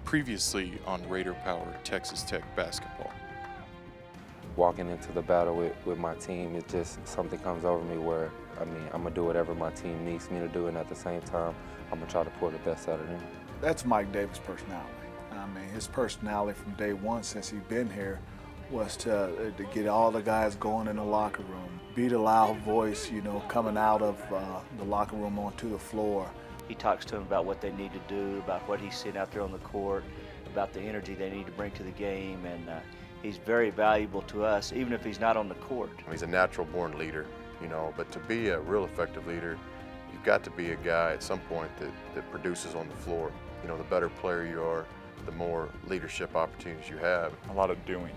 Previously on Raider Power Texas Tech basketball. Walking into the battle with my team, it just something comes over me where, I'm going to do whatever my team needs me to do, and at the same time, I'm going to try to pull the best out of them. That's Mike Davis' personality. His personality from day one since he's been here was to get all the guys going in the locker room, be the loud voice, coming out of the locker room onto the floor. He talks to them about what they need to do, about what he's seen out there on the court, about the energy they need to bring to the game, and he's very valuable to us, even if he's not on the court. He's a natural-born leader, but to be a real effective leader, you've got to be a guy at some point that produces on the floor. The better player you are, the more leadership opportunities you have. A lot of doing.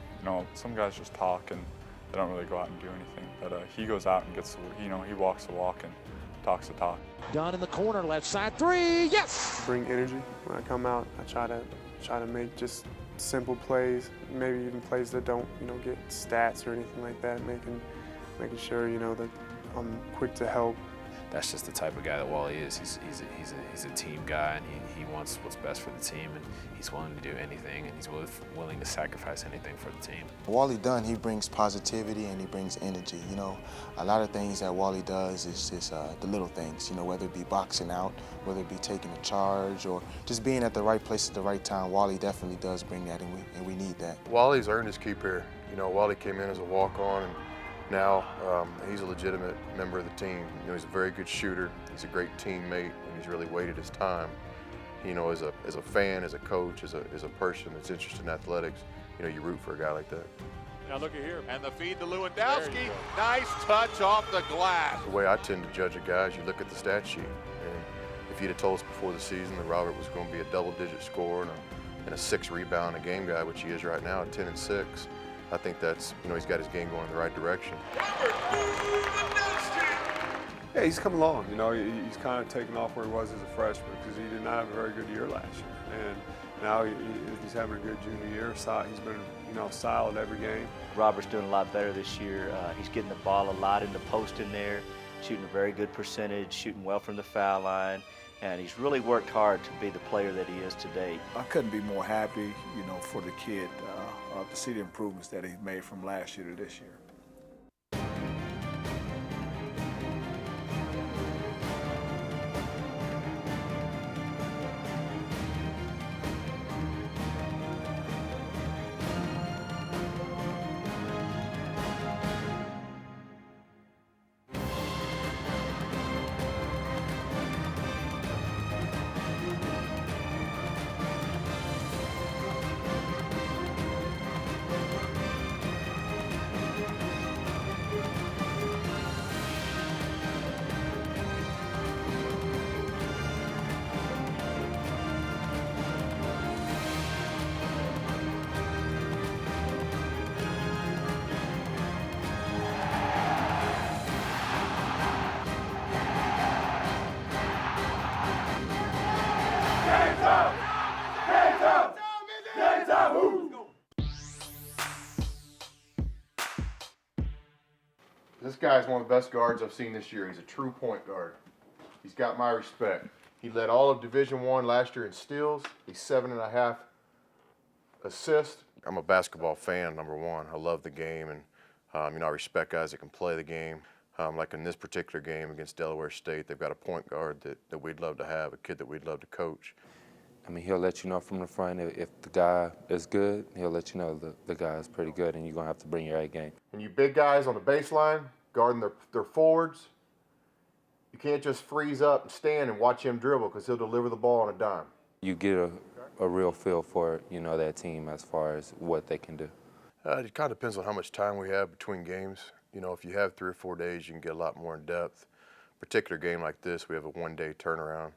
Some guys just talk and they don't really go out and do anything. But he goes out and gets, he walks the walk and talks the talk. Dunn in the corner, left side three, yes! Bring energy when I come out. I try to make just simple plays, maybe even plays that don't, get stats or anything like that, making sure, that I'm quick to help. That's just the type of guy that Wally is. He's a team guy, and he wants what's best for the team, and he's willing to do anything, and he's willing to sacrifice anything for the team. Wally Dunn, he brings positivity and he brings energy. A lot of things that Wally does is just the little things, whether it be boxing out, whether it be taking a charge, or just being at the right place at the right time. Wally definitely does bring that, and we need that. Wally's earned his keep here. Wally came in as a walk-on, and now he's a legitimate member of the team. He's a very good shooter. He's a great teammate, and he's really waited his time. As a fan, as a coach, as a person that's interested in athletics, you root for a guy like that. Now look at here, and the feed to Lewandowski. Nice touch off the glass. The way I tend to judge a guy is you look at the stat sheet, and if you'd have told us before the season that Robert was going to be a double-digit scorer and a 6-rebound a game guy, which he is right now at 10 and 6. I think that's, he's got his game going in the right direction. Yeah, he's come along. He's kind of taken off where he was as a freshman because he did not have a very good year last year. And now he's having a good junior year. He's been, solid every game. Robert's doing a lot better this year. He's getting the ball a lot in the post in there, shooting a very good percentage, shooting well from the foul line. And he's really worked hard to be the player that he is today. I couldn't be more happy, for the kid to see the improvements that he's made from last year to this year. This guy's one of the best guards I've seen this year. He's a true point guard. He's got my respect. He led all of Division I last year in steals. He's 7.5 assists. I'm a basketball fan, number one. I love the game, and I respect guys that can play the game. Like in this particular game against Delaware State, they've got a point guard that we'd love to have, a kid that we'd love to coach. He'll let you know from the front if the guy is good. He'll let you know the guy is pretty good, and you're going to have to bring your A game. And you big guys on the baseline, guarding their forwards, you can't just freeze up and stand and watch him dribble because he'll deliver the ball on a dime. You get a real feel for, that team as far as what they can do. It kind of depends on how much time we have between games. If you have 3 or 4 days, you can get a lot more in depth. A particular game like this, we have a 1-day turnaround.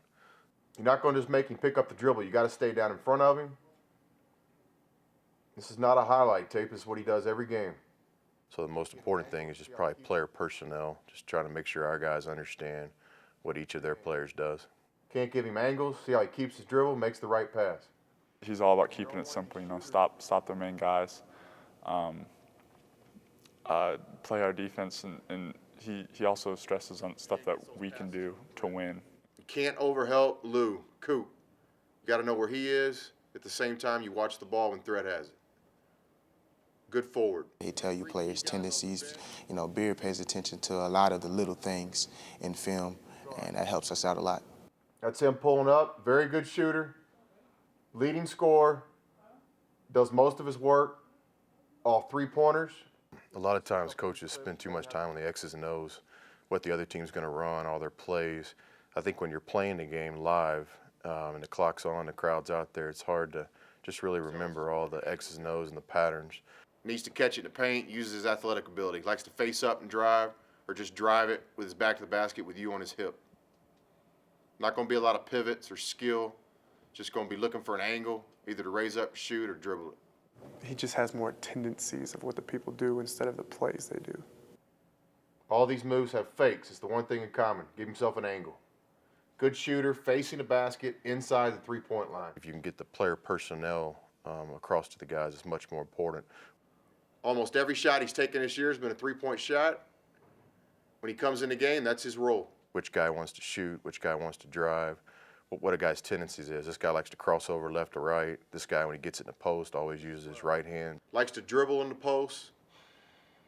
You're not going to just make him pick up the dribble. You got to stay down in front of him. This is not a highlight tape. This is what he does every game. So the most important thing is just probably player personnel, just trying to make sure our guys understand what each of their players does. Can't give him angles. See how he keeps his dribble, makes the right pass. He's all about keeping it simple, stop their main guys, play our defense, and he also stresses on stuff that we can do to win. You can't overhelp Lou, Coop. You got to know where he is, At the same time, you watch the ball when threat has it. Good forward. They tell you players' tendencies. You know, Beard pays attention to a lot of the little things in film, and that helps us out a lot. That's him pulling up. Very good shooter. Leading scorer. Does most of his work off three-pointers. A lot of times coaches spend too much time on the X's and O's, what the other team's going to run, all their plays. I think when you're playing the game live and the clock's on, the crowd's out there, it's hard to just really remember all the X's and O's and the patterns. Needs to catch it in the paint, uses his athletic ability. Likes to face up and drive, or just drive it with his back to the basket with you on his hip. Not going to be a lot of pivots or skill. Just going to be looking for an angle, either to raise up, shoot, or dribble it. He just has more tendencies of what the people do instead of the plays they do. All these moves have fakes. It's the one thing in common. Give himself an angle. Good shooter, facing the basket, inside the three-point line. If you can get the player personnel across to the guys, it's much more important. Almost every shot he's taken this year has been a three-point shot. When he comes in the game, that's his role. Which guy wants to shoot, which guy wants to drive, what a guy's tendencies is. This guy likes to cross over left to right. This guy, when he gets it in the post, always uses his right hand. Likes to dribble in the post.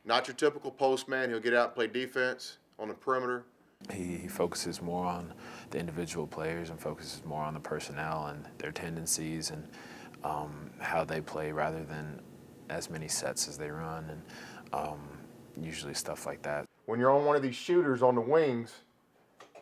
Not your typical post man. He'll get out and play defense on the perimeter. He focuses more on the individual players and focuses more on the personnel and their tendencies and how they play rather than as many sets as they run and usually stuff like that. When you're on one of these shooters on the wings,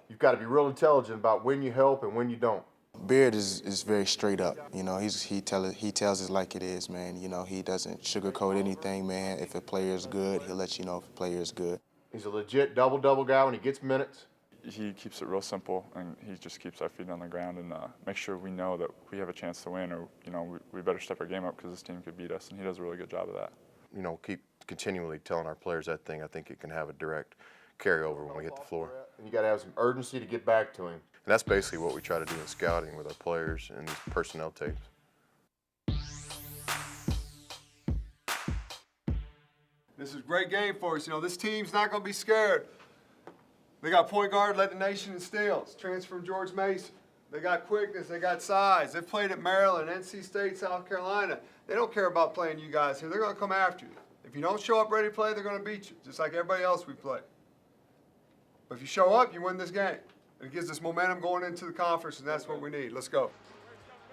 you've got to be real intelligent about when you help and when you don't. Beard is very straight up. You know, he tells it like it is, man. You know, he doesn't sugarcoat anything, man. If a player is good, he'll let you know if a player is good. He's a legit double-double guy when he gets minutes. He keeps it real simple, and he just keeps our feet on the ground and make sure we know that we have a chance to win, or we better step our game up because this team could beat us, and he does a really good job of that. You know, keep continually telling our players that thing. I think it can have a direct carryover when we hit the floor. And you got to have some urgency to get back to him. And that's basically what we try to do in scouting with our players and these personnel tapes. This is a great game for us. You know, this team's not going to be scared. They got point guard, led the nation in steals, transfer from George Mason. They got quickness, they got size. They've played at Maryland, NC State, South Carolina. They don't care about playing you guys here. They're going to come after you. If you don't show up ready to play, they're going to beat you, just like everybody else we play. But if you show up, you win this game. It gives us momentum going into the conference, and that's what we need. Let's go.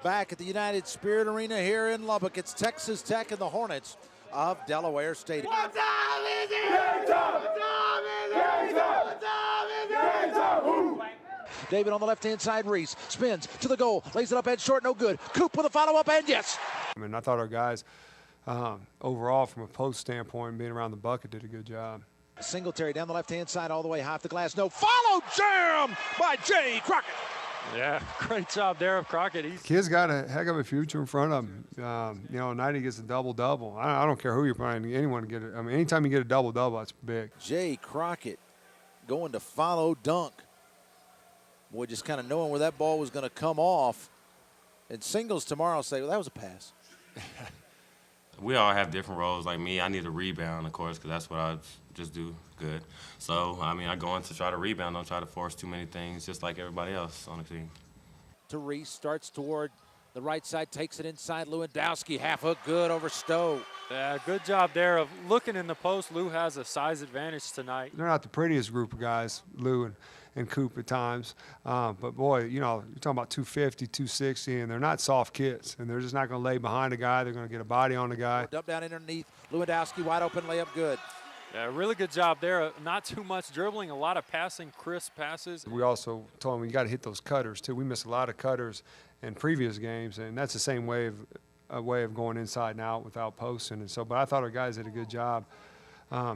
Back at the United Spirit Arena here in Lubbock, it's Texas Tech and the Hornets of Delaware State. What time is it? Game time! What time is it? Game time! What time is it? Game time! David on the left-hand side, Reese spins to the goal, lays it up and short, no good. Coop with a follow-up, and yes! I mean, I thought our guys, overall, from a post standpoint, being around the bucket, did a good job. Singletary down the left-hand side all the way, half the glass, no follow, jam by Jay Crockett. Yeah, great job there of Crockett. Kid's got a heck of a future in front of him. You know, tonight he gets a double-double. I don't care who you're playing, anyone get it. I mean, anytime you get a double-double, that's big. Jay Crockett going to follow dunk. Boy, just kind of knowing where that ball was going to come off. And Singles tomorrow say, well, that was a pass. We all have different roles. Like me, I need a rebound, of course, because that's what I just do good. So, I mean, I go in to try to rebound. Don't try to force too many things, just like everybody else on the team. Reese starts toward the right side, takes it inside. Lewandowski, half hook, good over Stowe. Yeah, good job there of looking in the post. Lou has a size advantage tonight. They're not the prettiest group of guys, Lou and Coop at times. But, boy, you know, you're talking about 250, 260, and they're not soft kids. And they're just not going to lay behind a guy. They're going to get a body on the guy. Dump down underneath. Lewandowski wide open, layup good. Yeah, really good job there. Not too much dribbling, a lot of passing, crisp passes. We also told them you got to hit those cutters, too. We missed a lot of cutters in previous games, and that's the same way of going inside and out without posting. And so, but I thought our guys did a good job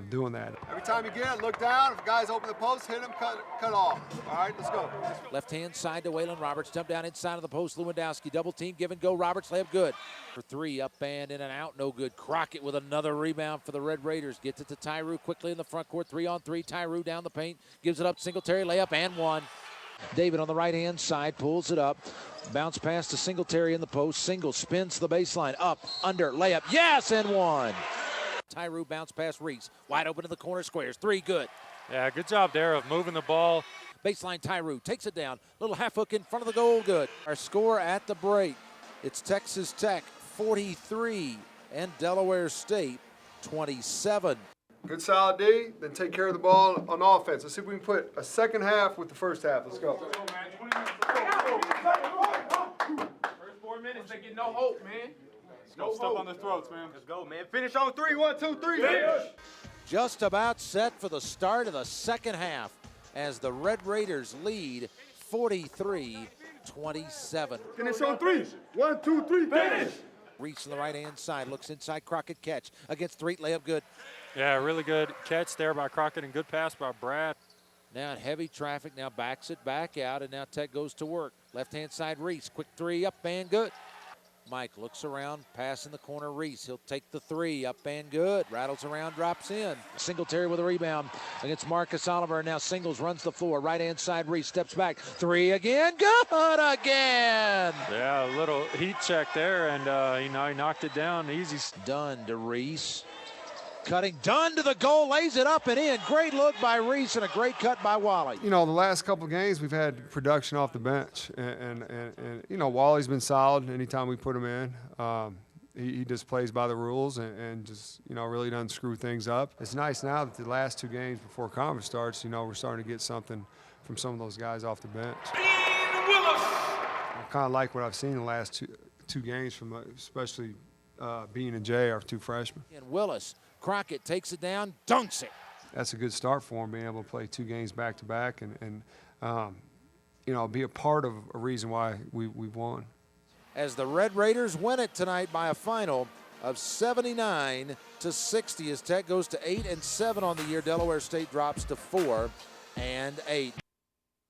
doing that. Every time you get it, look down. If guys open the post, hit them, cut off. All right, let's go. Left-hand side to Waylon Roberts. Dump down inside of the post. Lewandowski double team, give and go. Roberts layup good. For three, up and in and out, no good. Crockett with another rebound for the Red Raiders. Gets it to Tyree quickly in the front court. 3-on-3. Tyree down the paint. Gives it up. Singletary layup and one. David on the right-hand side pulls it up. Bounce pass to Singletary in the post. Single spins to the baseline. Up, under, layup. Yes, and one. Tyree bounce pass Reese. Wide open to the corner squares. Three, good. Yeah, good job there of moving the ball. Baseline Tyree takes it down. Little half hook in front of the goal, good. Our score at the break It's Texas Tech 43 and Delaware State 27. Good solid D, then take care of the ball on offense. Let's see if we can put a second half with the first half. Let's go. First 4 minutes, they get no hope, man. No Step hope. on their throats, man. Let's go, man. Finish on 3. 1, 2, 3. Finish. Just about set for the start of the second half as the Red Raiders lead 43-27. Finish on 3. 1, 2, 3. Finish. Reach to the right-hand side, looks inside, Crockett catch against Threet, layup good. Yeah, really good catch there by Crockett and good pass by Brad. Now in heavy traffic, now backs it back out, and now Tech goes to work. Left-hand side, Reese, quick 3, up and good. Mike looks around, pass in the corner, Reese. He'll take the 3, up and good. Rattles around, drops in. Singletary with a rebound against Marcus Oliver. Now Singles runs the floor. Right-hand side, Reese steps back. 3 again, good again. Yeah, a little heat check there, and he knocked it down easy. Dunn to Reese. Cutting, Dunn to the goal, lays it up and in. Great look by Reese and a great cut by Wally. You know, the last couple of games we've had production off the bench, and you know, Wally's been solid anytime we put him in. He just plays by the rules and just, you know, really doesn't screw things up. It's nice now that the last 2 games before conference starts, you know, we're starting to get something from some of those guys off the bench. I kind of like what I've seen in the last two games from especially Bean and Jay, our 2 freshmen. And Willis. Crockett takes it down, dunks it. That's a good start for him, being able to play 2 games back-to-back and you know, be a part of a reason why we've won. As the Red Raiders win it tonight by a final of 79-60 as Tech goes to 8-7 on the year. Delaware State drops to 4-8.